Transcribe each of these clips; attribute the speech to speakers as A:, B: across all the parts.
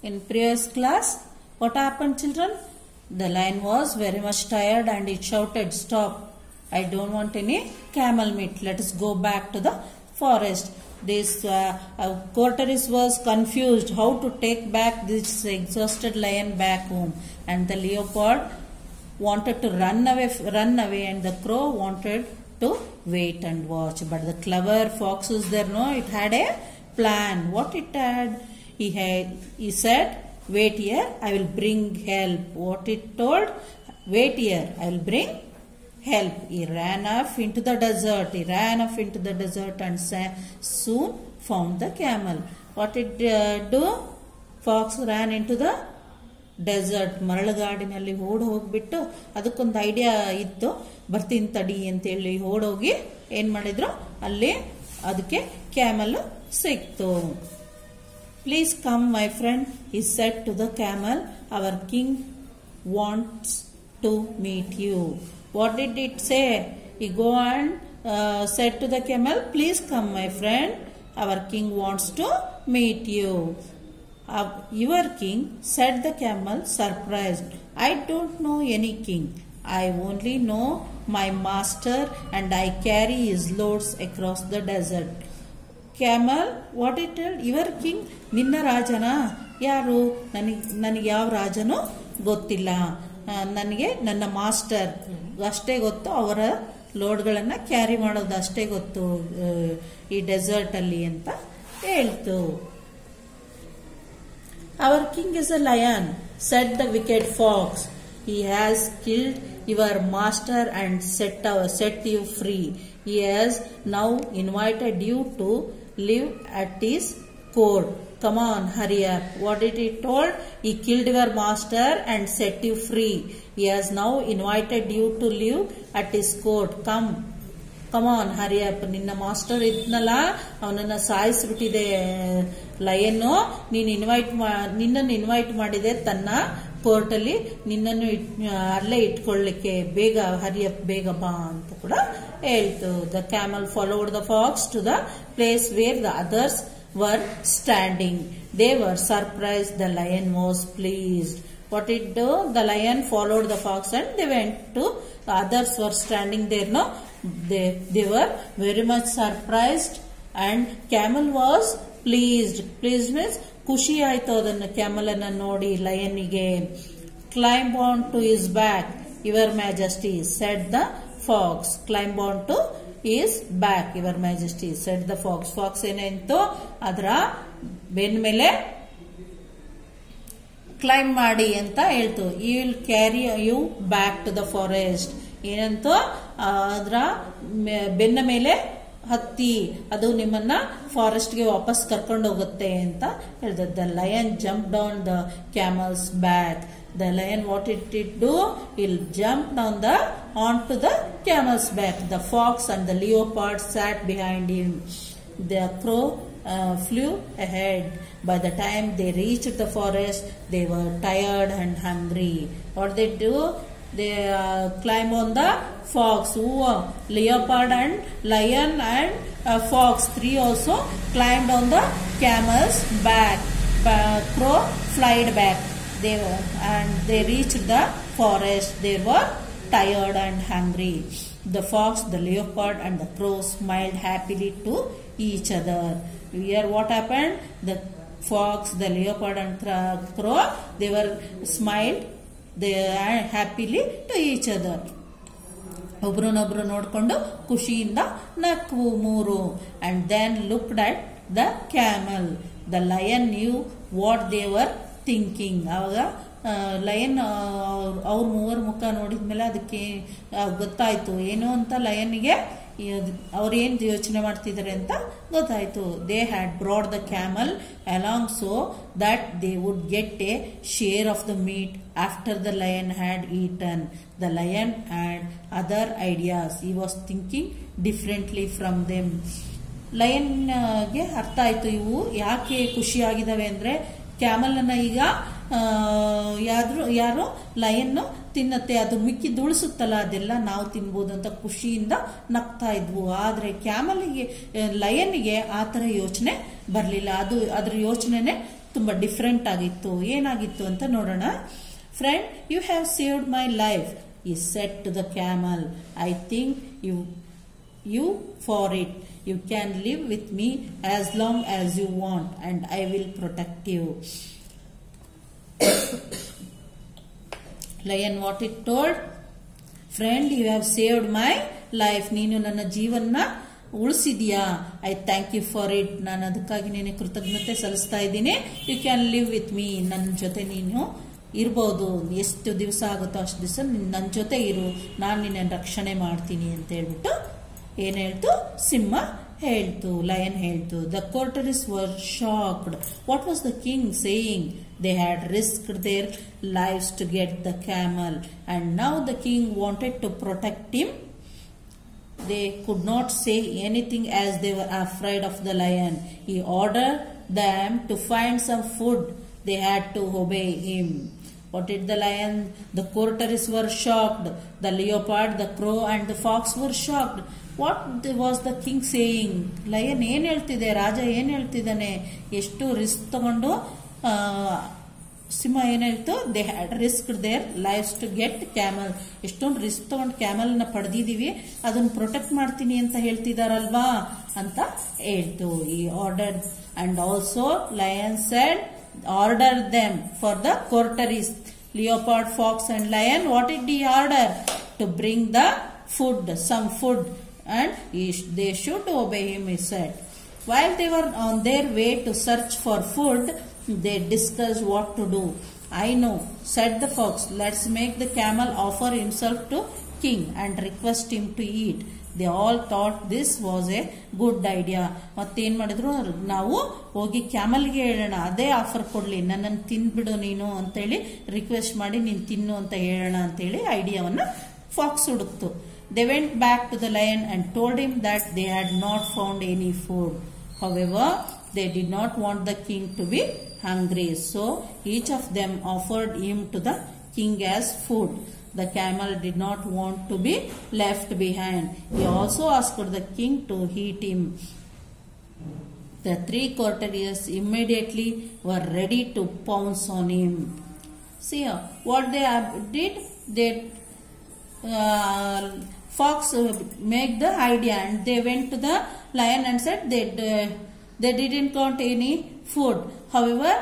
A: In previous class, what happened, children? The lion was very much tired and it shouted, "Stop! I don't want any camel meat. Let us go back to the forest." This Corteris was confused how to take back this exhausted lion back home, and the leopard wanted to run away, and the crow wanted to wait and watch. But the clever fox was there. No, it had a plan. What it had? He said, "Wait here, I will bring help." What it told? "Wait here, I will bring help." He ran off into the desert. And soon found the camel. What did do? Fox ran into the desert, ಮರಳುಗಾಡಿನಲ್ಲಿ ಹೋಗ್ಬಿಟ್ಟು ಅದಕ್ಕೊಂದು idea ಇತ್ತು, ಬರ್ತೀನಿ ತಡಿ ಅಂತೇಳಿ ಓಡೋಗಿ ಏನ್ ಮಾಡಿದ್ರು, ಅಲ್ಲಿ ಅದಕ್ಕೆ ಕ್ಯಾಮಲ್ ಸಿಕ್ತು. "Please come, my friend," he said to the camel. "Our king wants to meet you." What did it say? He go and said to the camel, "Please come, my friend. Our king wants to meet you." "Your king," said the camel, surprised. "I don't know any king. I only know my master, and I carry his loads across the desert." Camel, what it told? "Your king, ನಿನ್ನ ರಾಜನ? ಯಾರು? ನನಗೆ ಯಾವ ರಾಜನೂ ಗೊತ್ತಿಲ್ಲ. ನನಗೆ ನನ್ನ master ಅಷ್ಟೇ ಗೊತ್ತು, ಅವರ ಲೋಡ್ಗಳನ್ನ ಕ್ಯಾರಿ ಮಾಡೋದು ಅಷ್ಟೇ ಗೊತ್ತು ಈ ಡೆಸರ್ಟ್ ಅಲ್ಲಿ" ಅಂತ ಹೇಳ್ತು. "Our king is a lion," said the wicked fox. "He has killed your master and set you free. He has now invited you to live at his court. Come on, hurry up." What did he told? "He killed your master and set you free. He has now invited you to live at his court. Come on, hurry up. ನಿನ್ನ master ಇದ್ನಲ್ಲ, ಅವನನ್ನ ಸಾಯಿಸ್ಬಿಟ್ಟಿದೆ lion. ನಿನ್ನನ್ನು invite ಮಾಡಿದೆ ತನ್ನ court ಅಲ್ಲಿ, ನಿನ್ನನ್ನು ಅಲ್ಲೇ ಇಟ್ಕೊಳ್ಳಿಕ್ಕೆ. ಬೇಗ ಹರಿ ಅಪ್, ಬೇಗ ಬಾ ಅಂತ ಕೂಡ ಹೇಳ್ತು. The camel followed the fox to the place where the others were standing. They were surprised. The lion was pleased. What it do? The lion followed the fox and they went to the others were standing there. No, they were very much surprised and camel was pleased. Pleased means ಖುಷಿ ಆಯ್ತು ಅದನ್ನ camel ಅನ್ನ ನೋಡಿ ಲಯನ್ನಿಗೆ. "Climb on to his back, your majesty," said the fox. "Climb on to his back, your majesty," said the fox. Fox ಏನಾಯ್ತು, ಅದರ ಬೆನ್ನ ಮೇಲೆ climb ಮಾಡಿ ಅಂತ ಹೇಳ್ತು. "He will carry you back to the forest." ಏನಂತೂ, ಅದರ ಬೆನ್ನ ಮೇಲೆ ಹತ್ತಿ, ಅದು ನಿಮ್ಮನ್ನ ಫಾರೆಸ್ಟ್ ಗೆ ವಾಪಸ್ ಕರ್ಕೊಂಡು ಹೋಗುತ್ತೆ ಅಂತ ಹೇಳಿದ. The lion jumped on the camel's back. The lion, what it do? He'll jump onto the camel's back. The fox and the leopard sat behind him. The crow flew ahead. By the time they reached the forest, they were tired and hungry. What they do? They climb on the fox. Leopard and lion and fox, three also climbed on the camel's back. Crow flied back. They reached the forest. They were tired and hungry. The fox, the leopard and the crow smiled happily to each other. Here what happened? The fox, the leopard and crow, they were smiled happily to each other. ಒಬ್ರನ್ನೊಬ್ರು ನೋಡ್ಕೊಂಡು ಖುಷಿಯಿಂದ ನಕ್ವು ಮೂರು. And then looked at the camel. The lion knew what they were thinking. ಆವಾಗ lion ಅವ್ರ ಮೂವರ ಮುಖ ನೋಡಿದ್ಮೇಲೆ ಅದಕ್ಕೆ ಗೊತ್ತಾಯ್ತು ಏನು ಅಂತ. ಲಯನ್ಗೆ ಅವ್ರೇನ್ ಯೋಚನೆ ಮಾಡ್ತಿದ್ದಾರೆ ಅಂತ ಗೊತ್ತಾಯ್ತು. They had brought the camel along so that they would get a share of the meat after the lion had eaten. The lion had other ideas. He was thinking differently from them. ಲಯನ್ಗೆ ಅರ್ಥ ಆಯ್ತು ಇವು ಯಾಕೆ ಖುಷಿಯಾಗಿದ್ದಾವೆ ಅಂದ್ರೆ, camel ಅನ್ನ ಈಗ ಯಾರು lion ತಿನ್ನತ್ತೆ, ಅದು ಮಿಕ್ಕಿದ್ದು ಉಳಿಸುತ್ತಲ್ಲ, ಅದೆಲ್ಲ ನಾವು ತಿನ್ಬೋದು ಅಂತ ಖುಷಿಯಿಂದ ನಗ್ತಾ ಇದ್ವು. ಆದ್ರೆ ಕ್ಯಾಮಲ್ಗೆ ಲಯನ್ಗೆ ಆತರ ಯೋಚನೆ ಬರ್ಲಿಲ್ಲ. ಅದ್ರ ಯೋಚನೆನೆ ತುಂಬಾ ಡಿಫರೆಂಟ್ ಆಗಿತ್ತು. ಏನಾಗಿತ್ತು ಅಂತ ನೋಡೋಣ. Friend, you have saved my life, he said to the camel. I think you for it. You can live with me as long as you want and I will protect you. Lion what it told? Friend, you have saved my life. ನೀನು ನನ್ನ ಜೀವನ ಉಳಿಸಿದ್ಯಾ. I thank you for it. ನಾನು ಅದಕ್ಕಾಗಿ ನೀನು ಕೃತಜ್ಞತೆ ಸಲ್ಲಿಸ್ತಾ ಇದ್ದೀನಿ. You can live with me. ನನ್ನ ಜೊತೆ ನೀನು ಇರ್ಬೋದು. ಎಷ್ಟು ದಿವಸ ಆಗುತ್ತೋ ಅಷ್ಟು ದಿವಸ ನನ್ನ ಜೊತೆ ಇರು. ನಾನು ನಿನ್ನ ರಕ್ಷಣೆ ಮಾಡ್ತೀನಿ ಅಂತ ಹೇಳ್ಬಿಟ್ಟು ಏನ್ ಹೇಳ್ತು? ಸಿಂಹ ಹೇಳ್ತು, ಲಯನ್ ಹೇಳ್ತು. The courtiers were shocked. What was the king saying? They had risked their lives to get the camel and now the king wanted to protect him. They could not say anything as they were afraid of the lion. He ordered them to find some food. They had to obey him. What did the lion? The courtiers were shocked. The leopard, the crow and the fox were shocked. What was the king saying? Lion ಏನ್ ಹೇಳ್ತಿದೆ? ರಾಜ ಏನ್ ಹೇಳ್ತಿದ್ದಾನೆ? ಎಷ್ಟು risk ತಗೊಂಡು ಸಿಂಹ ಏನ್ ಹೇಳ್ತು? They had risk their lives to get camel. ಎಷ್ಟೊಂದು risk ತಗೊಂಡು ಕ್ಯಾಮಲ್ ನ ಪಡೆದಿದೀವಿ, ಅದನ್ನ ಪ್ರೊಟೆಕ್ಟ್ ಮಾಡ್ತೀನಿ ಅಂತ ಹೇಳ್ತಿದಾರಲ್ವಾ ಅಂತ ಹೇಳ್ತು. ಈ order and also lion shed order them for the courtiers, leopard, fox and lion. What did he order? To bring the food, some food, and they should obey him, he said. While they were on their way to search for food, they discussed what to do. I know, said the fox, let's make the camel offer himself to king and request him to eat. They all thought this was a good idea. ಮತ್ತೇನ್ ಮಾಡಿದ್ರು? ನಾವು ಹೋಗಿ ಕ್ಯಾಮಲ್ಗೆ ಹೇಳೋಣ, ಅದೇ offer ಕೊಡ್ಲಿ, ನನ್ನನ್ನು ತಿನ್ಬಿಡು ನೀನು ಅಂತೇಳಿ ರಿಕ್ವೆಸ್ಟ್ ಮಾಡಿ ನೀನು ತಿನ್ನು ಅಂತ ಹೇಳೋಣ ಅಂತೇಳಿ ಐಡಿಯಾವನ್ನ fox ಹುಡುಕ್ತು. They went back to the lion and told him that they had not found any food. However, they did not want the king to be hungry, so each of them offered him to the king as food. The camel did not want to be left behind. He also asked the king to eat him. The three courtiers immediately were ready to pounce on him. See what they did? They fox made the idea and they went to the lion and said they didn't want any food. However,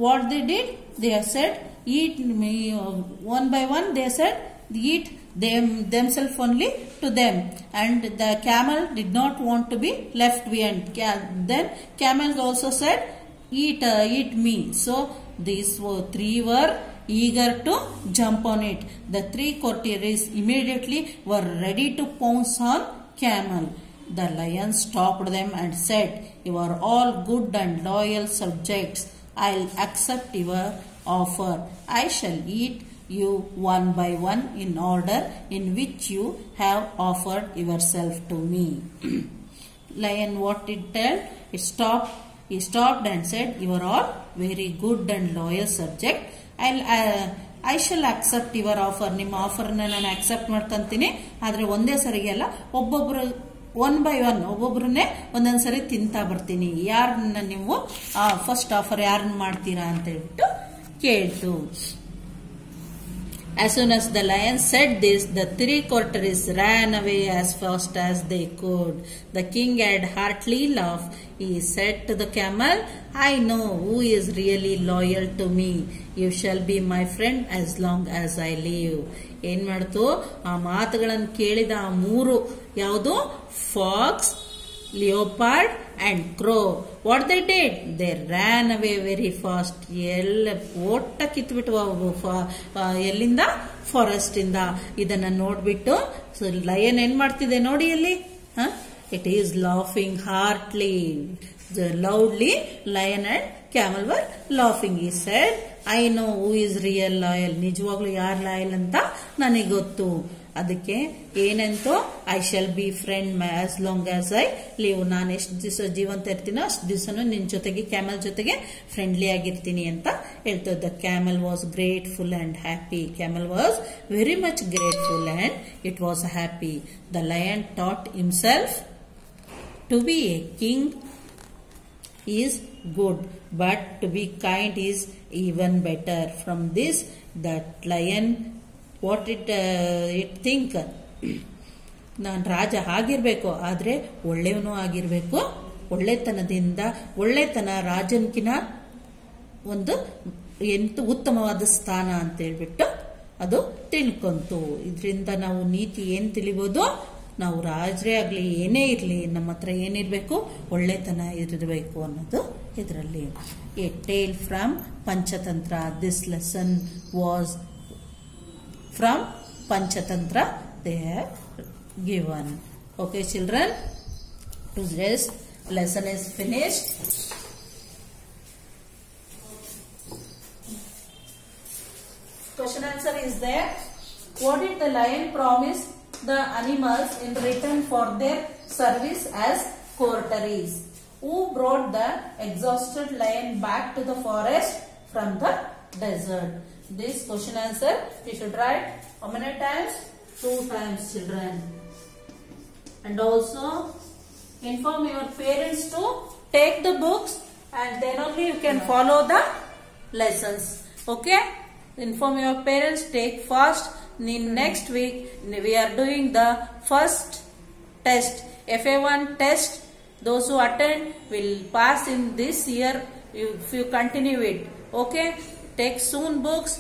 A: what they did? They said, eat me one by one. They said eat themselves only to them, and the camel did not want to be left behind. Then camels also said eat me. So these three were eager to jump on it. The three courtiers immediately were ready to pounce on camel. The lion stopped them and said, you are all good and loyal subjects. I'll accept your offer. I shall eat you one by one in order in which you have offered yourself to me. Lion what did tell? He stopped and said, you are all very good and loyal subject. I shall accept your offer. ನಿಮ್ಮ ಆಫರ್ನ ನಾನು accept ಮಾಡ್ಕೊಂತೀನಿ. ಆದ್ರೆ ಒಂದೇ ಸರಿಗೆ ಅಲ್ಲ, ಒಬ್ಬೊಬ್ರು one by one ಒಬ್ಬೊಬ್ರನ್ನೇ ಒಂದೊಂದ್ ಸರಿ ತಿಂತಾ ಬರ್ತೀನಿ. ಯಾರನ್ನ ನೀವು ಫಸ್ಟ್ ಆಫರ್ ಯಾರನ್ನ ಮಾಡ್ತೀರಾ ಅಂತ ಹೇಳ್ಬಿಟ್ಟು ಕೇಳ್ತು. As soon as the lion said this, the three courtiers ran away as fast as they could. The king had heartily laughed. He said to the camel, I know who is really loyal to me. You shall be my friend as long as I live. ಏನ್ ಮಾಡ್ತು? ಆ ಮಾತುಗಳನ್ನು ಕೇಳಿದ ಆ ಮೂರು ಯಾವುದು? Fox, leopard and crow. What they did? They ran away very fast. ಎಲ್ಲ ಓಟ ಕಿತ್ಬಿಟ್ಟು ಎಲ್ಲಿಂದ? ಫಾರೆಸ್ಟ್ ಇಂದ. ಇದನ್ನ ನೋಡ್ಬಿಟ್ಟು ಲಯನ್ ಏನ್ ಮಾಡ್ತಿದೆ ನೋಡಿ ಅಲ್ಲಿ. It is laughing heartily. Loudly, lion and camel were laughing. He said, I know who is real loyal. ನಿಜವಾಗ್ಲೂ ಯಾರು ಲಾಯಲ್ ಅಂತ ನನಗೆ ಗೊತ್ತು. ಅದಕ್ಕೆ ಏನಂತೋ, I shall be friend as long as I live. ನಾನು ಎಷ್ಟು ದಿವಸ ಜೀವಂತ ಇರ್ತೀನೋ ಅಷ್ಟು ದಿವಸನೂ ನಿನ್ ಜೊತೆಗೆ, ಕ್ಯಾಮಲ್ ಜೊತೆಗೆ ಫ್ರೆಂಡ್ಲಿ ಆಗಿರ್ತೀನಿ ಅಂತ ಹೇಳ್ತದೆ. The camel was grateful and happy. Camel was very much grateful and it was happy. The lion thought himself to be a king is good, but to be kind is even better. From this, that lion, what it think, ನಾನು ರಾಜ ಆಗಿರ್ಬೇಕು, ಆದ್ರೆ ಒಳ್ಳೆಯವನು ಆಗಿರ್ಬೇಕು. ಒಳ್ಳೆತನ ರಾಜನ್ಕಿನ ಒಂದು ಉತ್ತಮವಾದ ಸ್ಥಾನ ಅಂತ ಹೇಳ್ಬಿಟ್ಟು ಅದು ತಿಳ್ಕೊಂತು. ಇದರಿಂದ ನಾವು ನೀತಿ ಏನ್ ತಿಳಿಬಹುದು, ನಾವು ರಾಜರೇ ಆಗ್ಲಿ ಏನೇ ಇರ್ಲಿ ನಮ್ಮ ಹತ್ರ ಏನಿರ್ಬೇಕು, ಒಳ್ಳೆತನ ಇರಬೇಕು ಅನ್ನೋದು ಇದರಲ್ಲಿ. A tale from Panchatantra. This lesson was from Panchatantra they have given. Okay children, today's lesson is finished. Question answer is there. What did the lion promise the animals in return for their service as courtiers? Who brought the exhausted lion back to the forest from the desert? This question answer you should write how many times? 2 times children. And also inform your parents to take the books, and then only you can follow the lessons. Okay? Inform your parents, take fast. In next week we are doing the first test, FA1 test. Those who attend will pass in this year if you continue it. Okay? Take soon books.